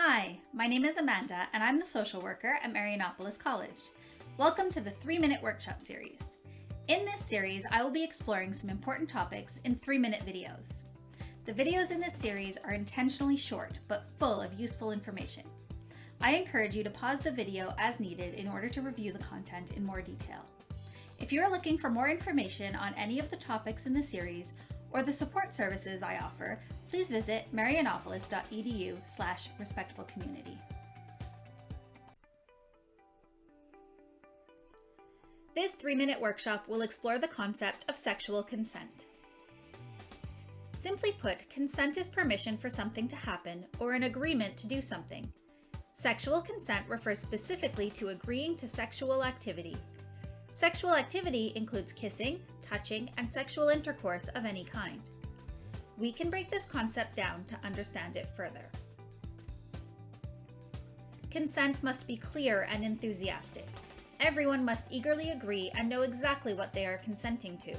Hi, my name is Amanda, and I'm the social worker at Marianopolis College. Welcome to the 3-Minute Workshop Series. In this series, I will be exploring some important topics in 3-minute videos. The videos in this series are intentionally short, but full of useful information. I encourage you to pause the video as needed in order to review the content in more detail. If you are looking for more information on any of the topics in the series, or the support services I offer, please visit marianopolis.edu/respectfulcommunity. This 3-minute workshop will explore the concept of sexual consent. Simply put, consent is permission for something to happen or an agreement to do something. Sexual consent refers specifically to agreeing to sexual activity. Sexual activity includes kissing, touching, and sexual intercourse of any kind. We can break this concept down to understand it further. Consent must be clear and enthusiastic. Everyone must eagerly agree and know exactly what they are consenting to.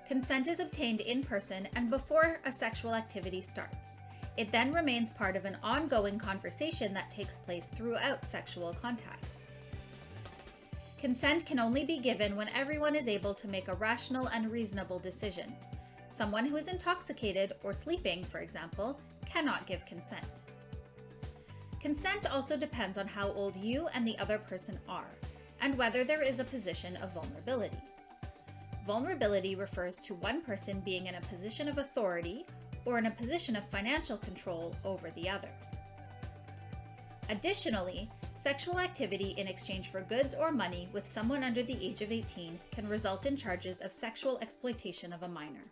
Consent is obtained in person and before a sexual activity starts. It then remains part of an ongoing conversation that takes place throughout sexual contact. Consent can only be given when everyone is able to make a rational and reasonable decision. Someone who is intoxicated or sleeping, for example, cannot give consent. Consent also depends on how old you and the other person are, and whether there is a position of vulnerability. Vulnerability refers to one person being in a position of authority or in a position of financial control over the other. Additionally, sexual activity in exchange for goods or money with someone under the age of 18 can result in charges of sexual exploitation of a minor.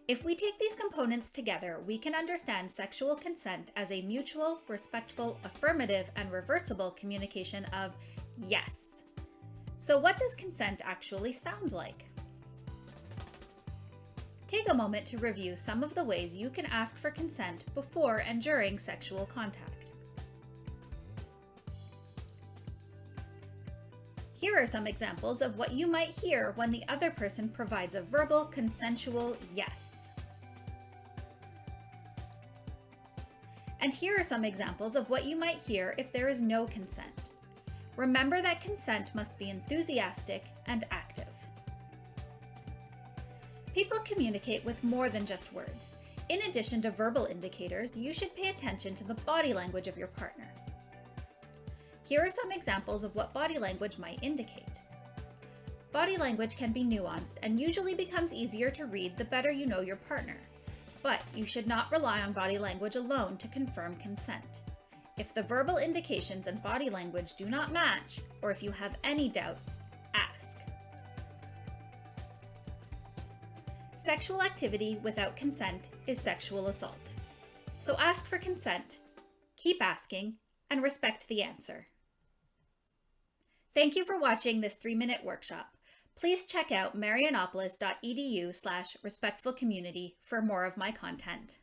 If we take these components together, we can understand sexual consent as a mutual, respectful, affirmative, and reversible communication of yes. So what does consent actually sound like? Take a moment to review some of the ways you can ask for consent before and during sexual contact. Here are some examples of what you might hear when the other person provides a verbal, consensual yes. And here are some examples of what you might hear if there is no consent. Remember that consent must be enthusiastic and active. People communicate with more than just words. In addition to verbal indicators, you should pay attention to the body language of your partner. Here are some examples of what body language might indicate. Body language can be nuanced and usually becomes easier to read the better you know your partner. But you should not rely on body language alone to confirm consent. If the verbal indications and body language do not match, or if you have any doubts, ask. Sexual activity without consent is sexual assault. So ask for consent, keep asking, and respect the answer. Thank you for watching this 3-minute workshop. Please check out marianopolis.edu/respectfulcommunity for more of my content.